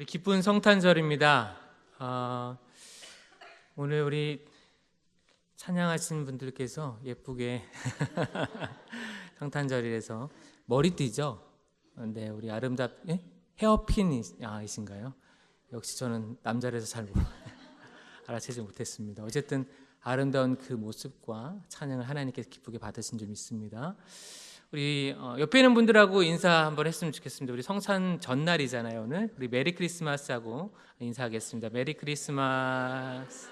우리 기쁜 성탄절입니다. 오늘 우리 찬양하신 분들께서 예쁘게 성탄절이라서 머리띠죠? 네, 우리 헤어핀이신가요? 역시 저는 남자라서 잘 알아채지 못했습니다. 어쨌든 아름다운 그 모습과 찬양을 하나님께서 기쁘게 받으신 줄 믿습니다. 우리 옆에 있는 분들하고 인사 한번 했으면 좋겠습니다. 우리 성탄 전날이잖아요. 오늘 우리 메리 크리스마스하고 인사하겠습니다. 메리 크리스마스.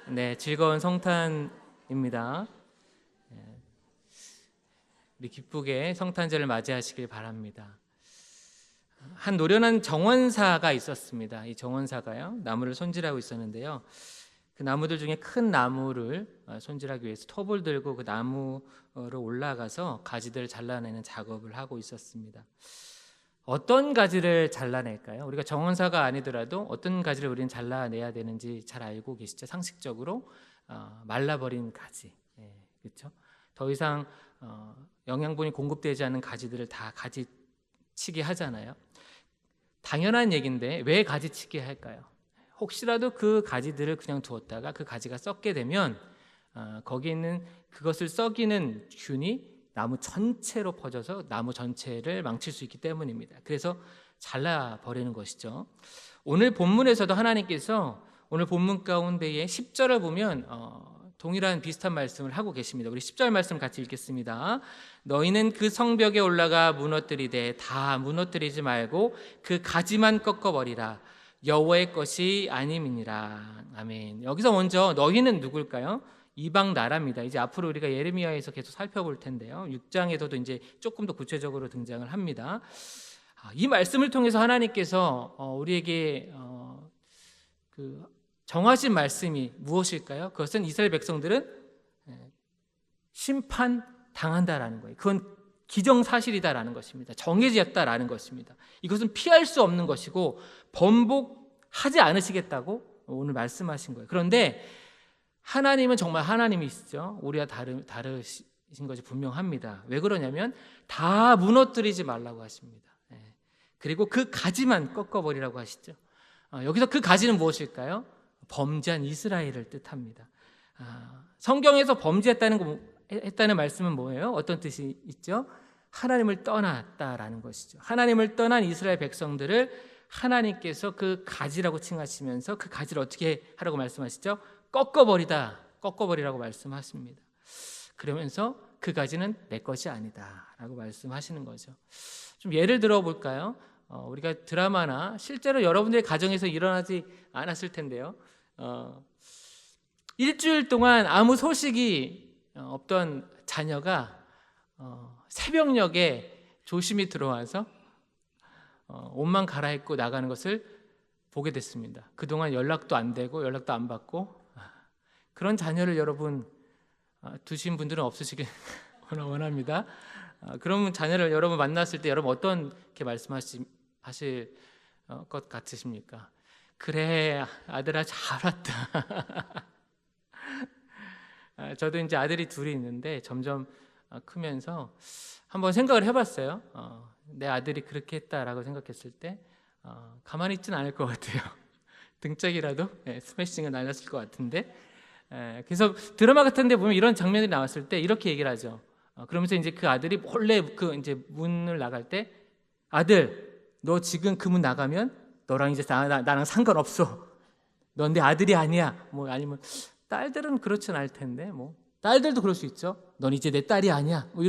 네, 즐거운 성탄입니다. 우리 기쁘게 성탄절을 맞이하시길 바랍니다. 한 노련한 정원사가 있었습니다. 이 정원사가요, 나무를 손질하고 있었는데요. 그 나무들 중에 큰 나무를 손질하기 위해서 톱을 들고 그 나무로 올라가서 가지들을 잘라내는 작업을 하고 있었습니다. 어떤 가지를 잘라낼까요? 우리가 정원사가 아니더라도 어떤 가지를 우리는 잘라내야 되는지 잘 알고 계시죠? 상식적으로 말라버린 가지, 그렇죠? 더 이상 영양분이 공급되지 않는 가지들을 다 가지치기 하잖아요. 당연한 얘기인데 왜 가지치기 할까요? 혹시라도 그 가지들을 그냥 두었다가 그 가지가 썩게 되면 거기에 있는 그것을 썩이는 균이 나무 전체로 퍼져서 나무 전체를 망칠 수 있기 때문입니다. 그래서 잘라버리는 것이죠. 오늘 본문에서도 하나님께서 오늘 본문 가운데에 10절을 보면 동일한 비슷한 말씀을 하고 계십니다. 우리 10절 말씀 같이 읽겠습니다. 너희는 그 성벽에 올라가 무너뜨리되 다 무너뜨리지 말고 그 가지만 꺾어버리라. 여호와의 것이 아님이니라. 아멘. 여기서 먼저 너희는 누굴까요? 이방 나라입니다. 이제 앞으로 우리가 예레미야에서 계속 살펴볼 텐데요. 6장에서도 이제 조금 더 구체적으로 등장을 합니다. 이 말씀을 통해서 하나님께서 우리에게 정하신 말씀이 무엇일까요? 그것은 이스라엘 백성들은 심판 당한다라는 거예요. 그건 기정사실이다라는 것입니다. 정해졌다라는 것입니다. 이것은 피할 수 없는 것이고 번복하지 않으시겠다고 오늘 말씀하신 거예요. 그런데 하나님은 정말 하나님이시죠. 우리와 다르신 것이 분명합니다. 왜 그러냐면 다 무너뜨리지 말라고 하십니다. 그리고 그 가지만 꺾어버리라고 하시죠. 여기서 그 가지는 무엇일까요? 범죄한 이스라엘을 뜻합니다. 성경에서 범죄했다는 말씀은 뭐예요? 어떤 뜻이 있죠? 하나님을 떠났다라는 것이죠. 하나님을 떠난 이스라엘 백성들을 하나님께서 그 가지라고 칭하시면서 그 가지를 어떻게 하라고 말씀하시죠? 꺾어버리라고 말씀하십니다. 그러면서 그 가지는 내 것이 아니다라고 말씀하시는 거죠. 좀 예를 들어 볼까요? 우리가 드라마나 실제로 여러분들의 가정에서 일어나지 않았을 텐데요. 일주일 동안 아무 소식이 없던 자녀가 새벽녘에 조심히 들어와서 옷만 갈아입고 나가는 것을 보게 됐습니다. 그동안 연락도 안 되고 연락도 안 받고 그런 자녀를 여러분 두신 분들은 없으시길 원합니다. 그런 자녀를 여러분 만났을 때 여러분 어떻게 말씀하실 것 같으십니까? 그래 아들아 잘 왔다. 저도 이제 아들이 둘이 있는데 점점 크면서 한번 생각을 해봤어요. 내 아들이 그렇게 했다라고 생각했을 때 가만히 있지는 않을 것 같아요. 등짝이라도 스매싱을 날렸을 것 같은데. 그래서 드라마 같은데 보면 이런 장면이 나왔을 때 이렇게 얘기를 하죠. 그러면서 이제 그 아들이 몰래 그 이제 문을 나갈 때 아들, 너 지금 그 문 나가면 너랑 이제 나랑 상관없어. 넌 내 아들이 아니야. 뭐 아니면 딸들은 그렇진 않을 텐데 뭐 딸들도 그럴 수 있죠. 넌 이제 내 딸이 아니야. 뭐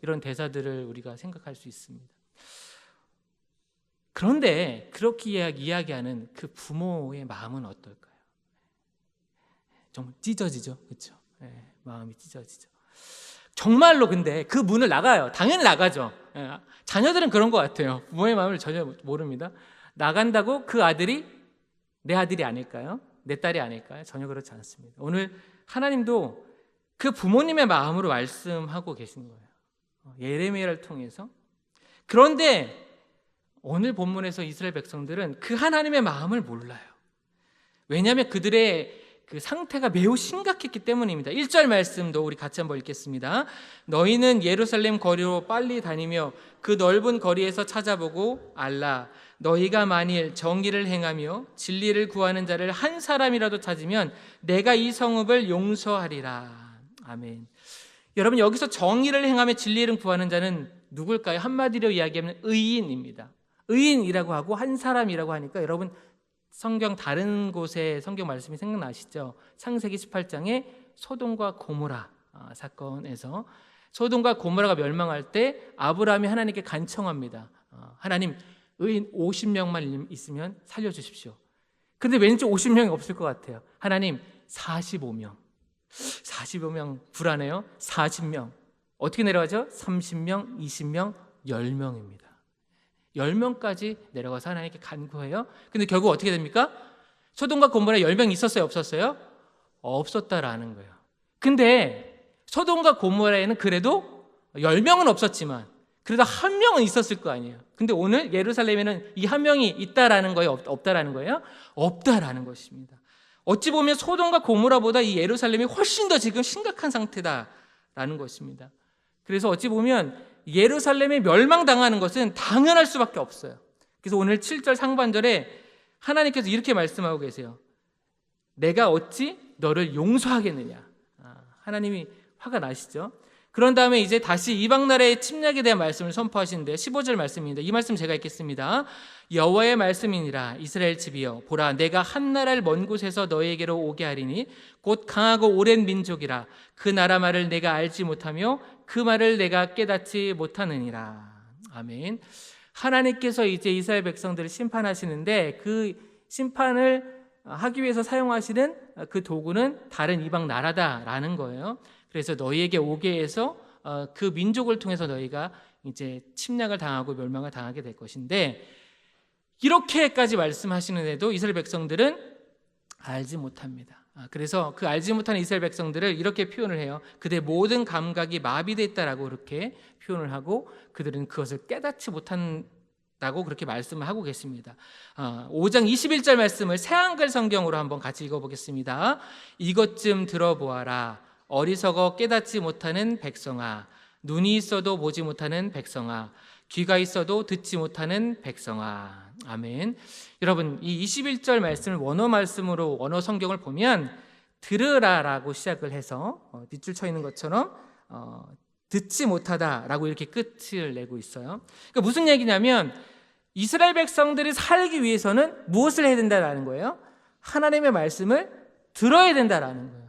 이런 대사들을 우리가 생각할 수 있습니다. 그런데 그렇게 이야기하는 그 부모의 마음은 어떨까요? 정말 찢어지죠, 그렇죠? 마음이 찢어지죠. 정말로 근데 그 문을 나가요. 당연히 나가죠. 자녀들은 그런 것 같아요. 부모의 마음을 전혀 모릅니다. 나간다고 그 아들이 내 아들이 아닐까요? 내 딸이 아닐까요? 전혀 그렇지 않습니다. 오늘 하나님도 그 부모님의 마음으로 말씀하고 계신 거예요. 예레미야를 통해서. 그런데 오늘 본문에서 이스라엘 백성들은 그 하나님의 마음을 몰라요. 왜냐하면 그들의 그 상태가 매우 심각했기 때문입니다. 1절 말씀도 우리 같이 한번 읽겠습니다. 너희는 예루살렘 거리로 빨리 다니며 그 넓은 거리에서 찾아보고 알라. 너희가 만일 정의를 행하며 진리를 구하는 자를 한 사람이라도 찾으면 내가 이 성읍을 용서하리라. 아멘. 여러분, 여기서 정의를 행하며 진리를 구하는 자는 누굴까요? 한마디로 이야기하면 의인입니다. 의인이라고 하고 한 사람이라고 하니까 여러분, 성경 다른 곳에 성경 말씀이 생각나시죠? 창세기 18장에 소돔과 고모라 사건에서 소돔과 고모라가 멸망할 때 아브라함이 하나님께 간청합니다. 하나님, 의인 50명만 있으면 살려주십시오. 그런데 왠지 50명이 없을 것 같아요. 하나님, 45명. 45명 불안해요. 40명. 어떻게 내려가죠? 30명, 20명, 10명입니다. 10명까지 내려가서 하나님께 간구해요. 근데 결국 어떻게 됩니까? 소돔과 고모라 10명 있었어요? 없었어요? 없었다라는 거예요. 근데 소돔과 고모라에는 그래도 10명은 없었지만 그래도 한 명은 있었을 거 아니에요. 근데 오늘 예루살렘에는 이 한 명이 있다라는 거예요? 없다라는 거예요? 없다라는 것입니다. 어찌 보면 소돔과 고모라보다 이 예루살렘이 훨씬 더 지금 심각한 상태다라는 것입니다. 그래서 어찌 보면 예루살렘이 멸망당하는 것은 당연할 수밖에 없어요. 그래서 오늘 7절 상반절에 하나님께서 이렇게 말씀하고 계세요. 내가 어찌 너를 용서하겠느냐. 하나님이 화가 나시죠. 그런 다음에 이제 다시 이방 나라의 침략에 대한 말씀을 선포하시는데 15절 말씀입니다. 이 말씀 제가 읽겠습니다. 여호와의 말씀이니라. 이스라엘 집이여, 보라, 내가 한 나라를 먼 곳에서 너희에게로 오게 하리니 곧 강하고 오랜 민족이라. 그 나라 말을 내가 알지 못하며 그 말을 내가 깨닫지 못하느니라. 아멘. 하나님께서 이제 이스라엘 백성들을 심판하시는데 그 심판을 하기 위해서 사용하시는 그 도구는 다른 이방 나라다라는 거예요. 그래서 너희에게 오게 해서 그 민족을 통해서 너희가 이제 침략을 당하고 멸망을 당하게 될 것인데, 이렇게까지 말씀하시는데도 이스라엘 백성들은 알지 못합니다. 그래서 그 알지 못하는 이스라엘 백성들을 이렇게 표현을 해요. 그들의 모든 감각이 마비됐다라고 그렇게 표현을 하고 그들은 그것을 깨닫지 못한다고 그렇게 말씀을 하고 계십니다. 5장 21절 말씀을 새한글 성경으로 한번 같이 읽어보겠습니다. 이것 좀 들어보아라. 어리석어 깨닫지 못하는 백성아, 눈이 있어도 보지 못하는 백성아, 귀가 있어도 듣지 못하는 백성아. 아멘. 여러분, 이 21절 말씀을 원어 말씀으로 원어 성경을 보면 들으라라고 시작을 해서 뒷줄 쳐 있는 것처럼 듣지 못하다라고 이렇게 끝을 내고 있어요. 그러니까 무슨 얘기냐면 이스라엘 백성들이 살기 위해서는 무엇을 해야 된다라는 거예요? 하나님의 말씀을 들어야 된다라는 거예요.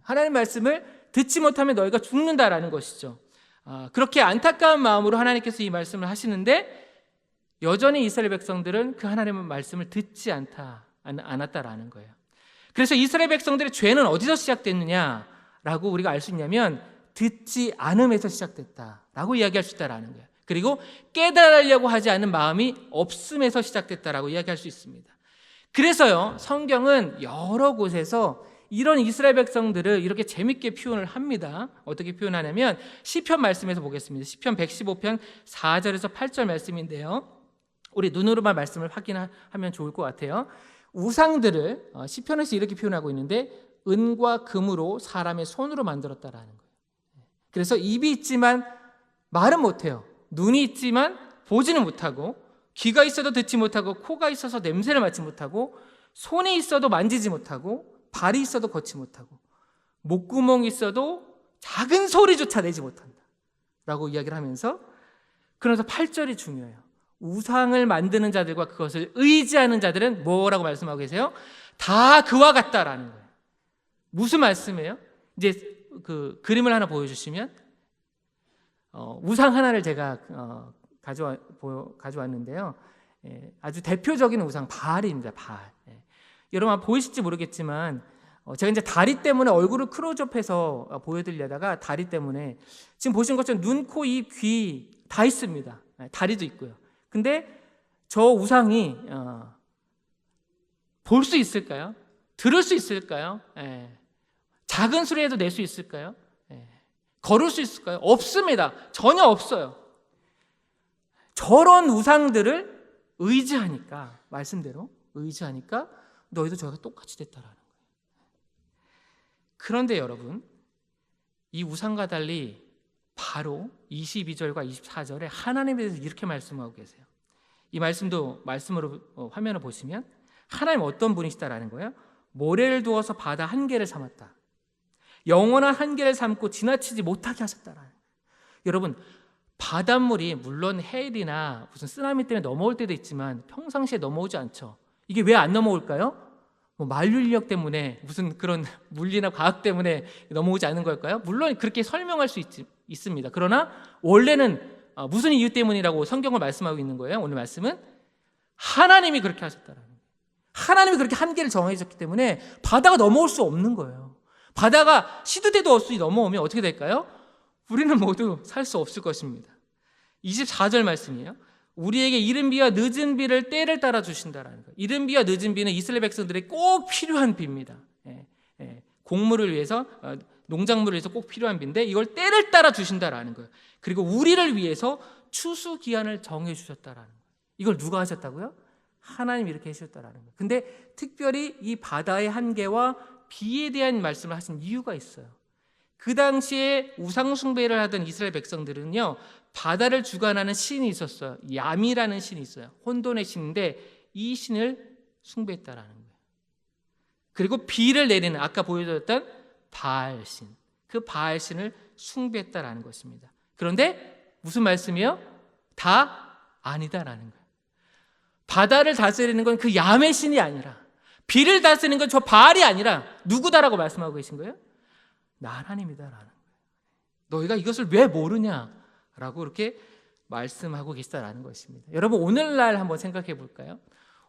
하나님의 말씀을 듣지 못하면 너희가 죽는다라는 것이죠. 그렇게 안타까운 마음으로 하나님께서 이 말씀을 하시는데 여전히 이스라엘 백성들은 그 하나님의 말씀을 듣지 않았다라는 거예요. 그래서 이스라엘 백성들의 죄는 어디서 시작됐느냐라고 우리가 알 수 있냐면 듣지 않음에서 시작됐다라고 이야기할 수 있다라는 거예요. 그리고 깨달으려고 하지 않은 마음이 없음에서 시작됐다라고 이야기할 수 있습니다. 그래서요, 성경은 여러 곳에서 이런 이스라엘 백성들을 이렇게 재밌게 표현을 합니다. 어떻게 표현하냐면 시편 말씀에서 보겠습니다. 시편 115편 4절에서 8절 말씀인데요, 우리 눈으로만 말씀을 확인하면 좋을 것 같아요. 우상들을 시편에서 이렇게 표현하고 있는데 은과 금으로 사람의 손으로 만들었다라는 거예요. 그래서 입이 있지만 말은 못해요. 눈이 있지만 보지는 못하고, 귀가 있어도 듣지 못하고, 코가 있어서 냄새를 맡지 못하고, 손이 있어도 만지지 못하고, 발이 있어도 걷지 못하고, 목구멍이 있어도 작은 소리조차 내지 못한다 라고 이야기를 하면서, 그러면서 8절이 중요해요. 우상을 만드는 자들과 그것을 의지하는 자들은 뭐라고 말씀하고 계세요? 다 그와 같다라는 거예요. 무슨 말씀이에요? 이제 그 그림을 하나 보여주시면, 우상 하나를 제가 가져왔는데요. 아주 대표적인 우상 바알입니다. 바알. 여러분 보이실지 모르겠지만 제가 이제 다리 때문에 얼굴을 크로즈업해서 보여드리려다가 다리 때문에 지금 보신 것처럼 눈, 코, 입, 귀 다 있습니다. 다리도 있고요. 근데 저 우상이 볼 수 있을까요? 들을 수 있을까요? 작은 소리에도 낼 수 있을까요? 걸을 수 있을까요? 없습니다. 전혀 없어요. 저런 우상들을 의지하니까, 말씀대로 의지하니까 너희도 저희가 똑같이 됐다라는 거예요. 그런데 여러분, 이 우상과 달리 바로 22절과 24절에 하나님에 대해서 이렇게 말씀하고 계세요. 이 말씀으로 화면을 보시면 하나님 어떤 분이시다라는 거예요. 모래를 두어서 바다 한계를 삼았다. 영원한 한계를 삼고 지나치지 못하게 하셨다라는 거예요. 여러분, 바닷물이 물론 해일이나 무슨 쓰나미 때문에 넘어올 때도 있지만 평상시에 넘어오지 않죠. 이게 왜 안 넘어올까요? 만류인력 때문에 무슨 그런 물리나 과학 때문에 넘어오지 않는 걸까요? 물론 그렇게 설명할 수 있습니다. 그러나 원래는 무슨 이유 때문이라고 성경을 말씀하고 있는 거예요. 오늘 말씀은 하나님이 그렇게 하셨다라는 거예요. 하나님이 그렇게 한계를 정해주셨기 때문에 바다가 넘어올 수 없는 거예요. 바다가 시도 때도 없이 넘어오면 어떻게 될까요? 우리는 모두 살 수 없을 것입니다. 24절 말씀이에요. 우리에게 이른 비와 늦은 비를 때를 따라 주신다라는 거예요. 이른 비와 늦은 비는 이스라엘 백성들에게 꼭 필요한 비입니다. 곡물을 위해서, 농작물을 위해서 꼭 필요한 비인데 이걸 때를 따라 주신다라는 거예요. 그리고 우리를 위해서 추수 기한을 정해 주셨다라는 거예요. 이걸 누가 하셨다고요? 하나님이 이렇게 해주셨다라는 거예요. 근데 특별히 이 바다의 한계와 비에 대한 말씀을 하신 이유가 있어요. 그 당시에 우상 숭배를 하던 이스라엘 백성들은요, 바다를 주관하는 신이 있었어요. 야미라는 신이 있어요. 혼돈의 신인데 이 신을 숭배했다라는 거예요. 그리고 비를 내리는 아까 보여줬던 바알신, 그 바알신을 숭배했다라는 것입니다. 그런데 무슨 말씀이에요? 다 아니다라는 거예요. 바다를 다스리는 건 그 야매 신이 아니라, 비를 다스리는 건 저 바알이 아니라 누구다라고 말씀하고 계신 거예요? 나 하나님이다라는 거예요. 너희가 이것을 왜 모르냐라고 이렇게 말씀하고 계시다라는 것입니다. 여러분, 오늘날 한번 생각해 볼까요?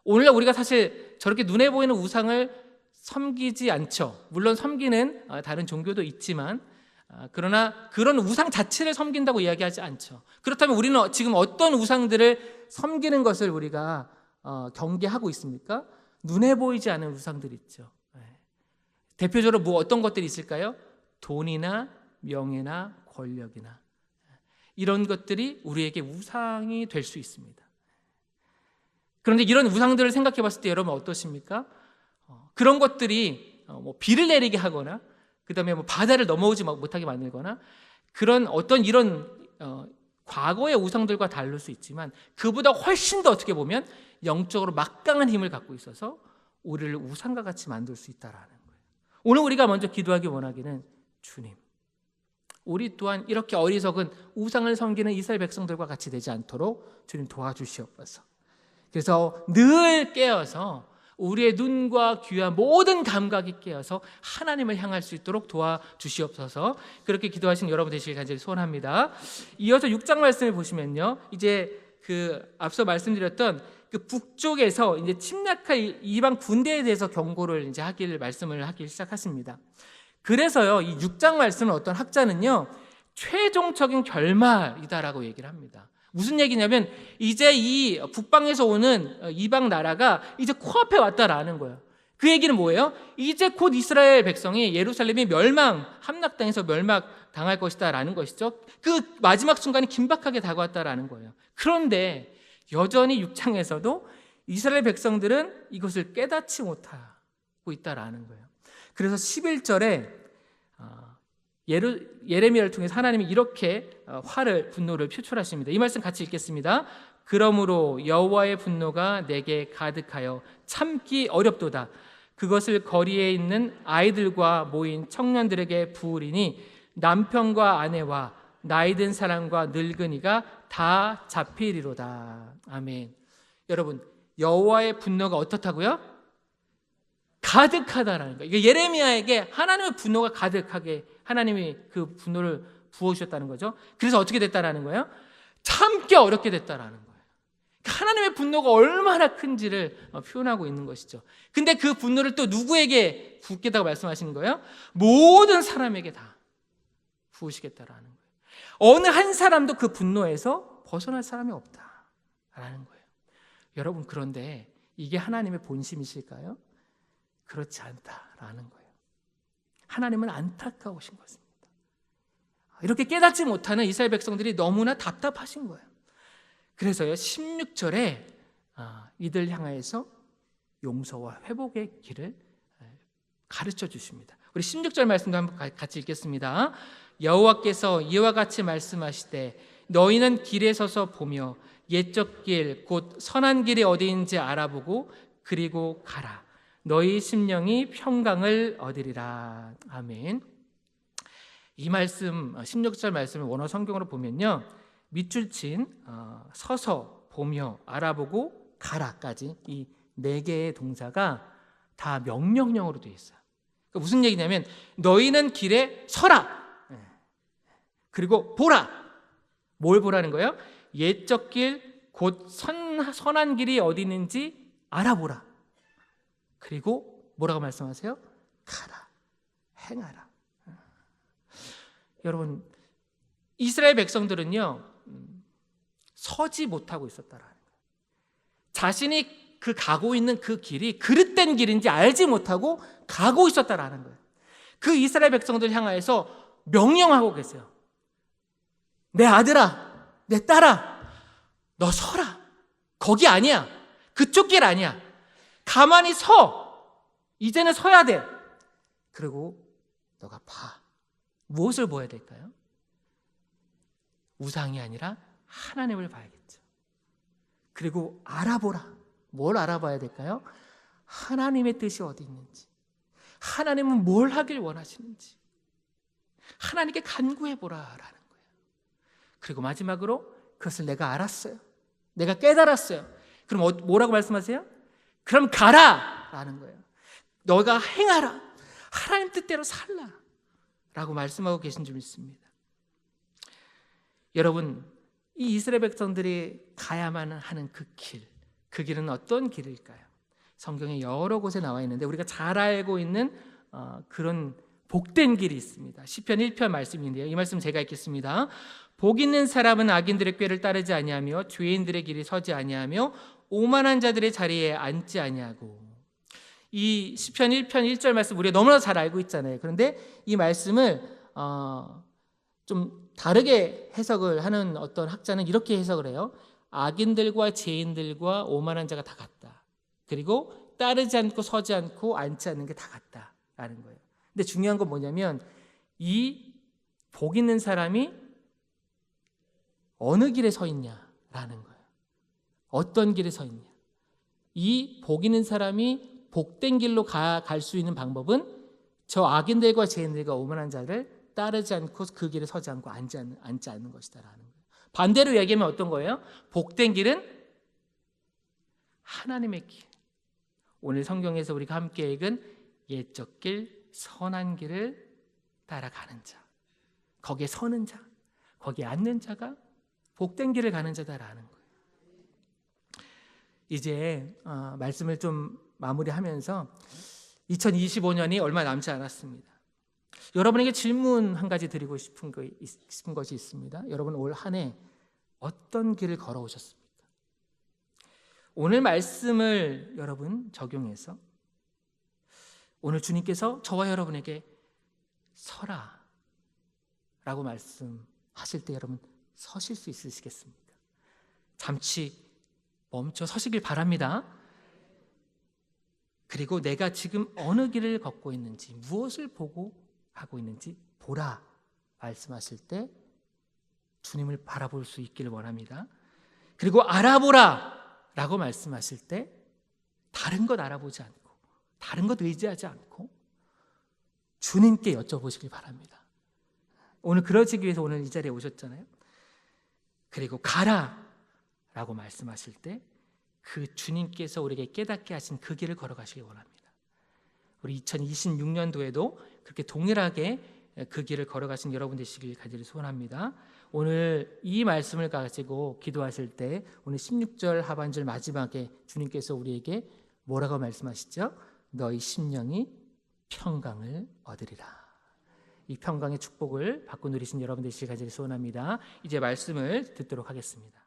오늘날 우리가 사실 저렇게 눈에 보이는 우상을 섬기지 않죠. 물론 섬기는 다른 종교도 있지만, 그러나 그런 우상 자체를 섬긴다고 이야기하지 않죠. 그렇다면 우리는 지금 어떤 우상들을 섬기는 것을 우리가 경계하고 있습니까? 눈에 보이지 않는 우상들이 있죠. 대표적으로 어떤 것들이 있을까요? 돈이나 명예나 권력이나 이런 것들이 우리에게 우상이 될 수 있습니다. 그런데 이런 우상들을 생각해 봤을 때 여러분 어떠십니까? 그런 것들이 비를 내리게 하거나 그 다음에 바다를 넘어오지 못하게 만들거나 그런 어떤 이런 과거의 우상들과 다를 수 있지만 그보다 훨씬 더 어떻게 보면 영적으로 막강한 힘을 갖고 있어서 우리를 우상과 같이 만들 수 있다라는 거예요. 오늘 우리가 먼저 기도하기 원하기는 주님, 우리 또한 이렇게 어리석은 우상을 섬기는 이스라엘 백성들과 같이 되지 않도록 주님 도와주시옵소서. 그래서 늘 깨어서 우리의 눈과 귀와 모든 감각이 깨어서 하나님을 향할 수 있도록 도와주시옵소서. 그렇게 기도하신 여러분 되시길 간절히 소원합니다. 이어서 6장 말씀을 보시면요, 이제 앞서 말씀드렸던 그 북쪽에서 이제 침략할 이방 군대에 대해서 경고를 이제 말씀을 하기 시작하십니다. 그래서요, 이 6장 말씀은 어떤 학자는요, 최종적인 결말이다라고 얘기를 합니다. 무슨 얘기냐면 이제 이 북방에서 오는 이방 나라가 이제 코앞에 왔다라는 거예요. 그 얘기는 뭐예요? 이제 곧 이스라엘 백성이 예루살렘이 함락당해서 멸망당할 것이다라는 것이죠. 그 마지막 순간이 긴박하게 다가왔다라는 거예요. 그런데 여전히 6장에서도 이스라엘 백성들은 이것을 깨닫지 못하고 있다라는 거예요. 그래서 11절에 예레미야를 통해서 하나님이 이렇게 분노를 표출하십니다. 이 말씀 같이 읽겠습니다. 그러므로 여호와의 분노가 내게 가득하여 참기 어렵도다. 그것을 거리에 있는 아이들과 모인 청년들에게 부으리니 남편과 아내와 나이든 사람과 늙은이가 다 잡히리로다. 아멘. 여러분, 여호와의 분노가 어떻다고요? 가득하다라는 거예요. 예레미야에게 하나님의 분노가 가득하게 하나님이 그 분노를 부어주셨다는 거죠. 그래서 어떻게 됐다라는 거예요? 참기 어렵게 됐다라는 거예요. 하나님의 분노가 얼마나 큰지를 표현하고 있는 것이죠. 근데 그 분노를 또 누구에게 붓겠다고 말씀하시는 거예요? 모든 사람에게 다 부으시겠다라는 거예요. 어느 한 사람도 그 분노에서 벗어날 사람이 없다라는 거예요. 여러분, 그런데 이게 하나님의 본심이실까요? 그렇지 않다라는 거예요. 하나님은 안타까우신 것입니다. 이렇게 깨닫지 못하는 이스라엘 백성들이 너무나 답답하신 거예요. 그래서요, 16절에 이들 향하여서 용서와 회복의 길을 가르쳐 주십니다. 우리 16절 말씀도 한번 같이 읽겠습니다. 여호와께서 이와 같이 말씀하시되 너희는 길에 서서 보며 옛적 길 곧 선한 길이 어디인지 알아보고 그리고 가라. 너희 심령이 평강을 얻으리라. 아멘. 이 말씀 16절 말씀을 원어 성경으로 보면요, 밑줄 친 서서 보며 알아보고 가라까지 이 네 개의 동사가 다 명령형으로 되어 있어요. 그러니까 무슨 얘기냐면 너희는 길에 서라. 그리고 보라. 뭘 보라는 거예요? 옛적 길 곧 선한 길이 어디 있는지 알아보라. 그리고 뭐라고 말씀하세요? 가라. 행하라. 여러분, 이스라엘 백성들은요, 서지 못하고 있었다라는 거예요. 자신이 그 가고 있는 그 길이 그릇된 길인지 알지 못하고 가고 있었다라는 거예요. 그 이스라엘 백성들 향하여서 명령하고 계세요. 내 아들아, 내 딸아, 너 서라. 거기 아니야. 그쪽 길 아니야. 가만히 서. 이제는 서야 돼. 그리고 너가 봐. 무엇을 보아야 될까요? 우상이 아니라 하나님을 봐야겠죠. 그리고 알아보라. 뭘 알아봐야 될까요? 하나님의 뜻이 어디 있는지, 하나님은 뭘 하길 원하시는지 하나님께 간구해보라라는 거예요. 그리고 마지막으로 그것을 내가 알았어요. 내가 깨달았어요. 그럼 뭐라고 말씀하세요? 그럼 가라 라는 거예요. 너가 행하라. 하나님 뜻대로 살라 라고 말씀하고 계신 줄 믿습니다. 여러분, 이 이스라엘 백성들이 가야만 하는 그 길은 어떤 길일까요? 성경에 여러 곳에 나와 있는데 우리가 잘 알고 있는 그런 복된 길이 있습니다. 시편 1편 말씀인데요, 이 말씀 제가 읽겠습니다. 복 있는 사람은 악인들의 꾀를 따르지 아니하며 죄인들의 길이 서지 아니하며 오만한 자들의 자리에 앉지 아니하고. 이 시편 1편 1절 말씀 우리가 너무나 잘 알고 있잖아요. 그런데 이 말씀을 좀 다르게 해석을 하는 어떤 학자는 이렇게 해석을 해요. 악인들과 죄인들과 오만한 자가 다 같다. 그리고 따르지 않고 서지 않고 앉지 않는 게 다 같다라는 거예요. 근데 중요한 건 뭐냐면 이 복 있는 사람이 어느 길에 서 있냐라는 거예요. 어떤 길에 서 있냐. 이 복 있는 사람이 복된 길로 갈 수 있는 방법은 저 악인들과 죄인들과 오만한 자를 따르지 않고 그 길에 서지 않고 앉지 않는 것이다라는 거예요. 반대로 얘기하면 어떤 거예요? 복된 길은 하나님의 길. 오늘 성경에서 우리가 함께 읽은 옛적 길, 선한 길을 따라가는 자, 거기에 서는 자, 거기에 앉는 자가 복된 길을 가는 자다라는 거예요. 이제 말씀을 좀 마무리하면서 2025년이 얼마 남지 않았습니다. 여러분에게 질문 한 가지 드리고 싶은 것이 있습니다. 여러분 올 한 해 어떤 길을 걸어오셨습니까? 오늘 말씀을 여러분 적용해서 오늘 주님께서 저와 여러분에게 서라 라고 말씀하실 때 여러분 서실 수 있으시겠습니까? 잠시 멈춰 서시길 바랍니다. 그리고 내가 지금 어느 길을 걷고 있는지, 무엇을 보고 하고 있는지 보라 말씀하실 때 주님을 바라볼 수 있기를 원합니다. 그리고 알아보라 라고 말씀하실 때 다른 것 알아보지 않고 다른 것 의지하지 않고 주님께 여쭤보시길 바랍니다. 오늘 그러시기 위해서 오늘 이 자리에 오셨잖아요. 그리고 가라 라고 말씀하실 때 그 주님께서 우리에게 깨닫게 하신 그 길을 걸어가시길 원합니다. 우리 2026년도에도 그렇게 동일하게 그 길을 걸어가신 여러분 되시길 간절히 소원합니다. 오늘 이 말씀을 가지고 기도하실 때 오늘 16절 하반절 마지막에 주님께서 우리에게 뭐라고 말씀하시죠? 너희 심령이 평강을 얻으리라. 이 평강의 축복을 받고 누리신 여러분 되시길 간절히 소원합니다. 이제 말씀을 듣도록 하겠습니다.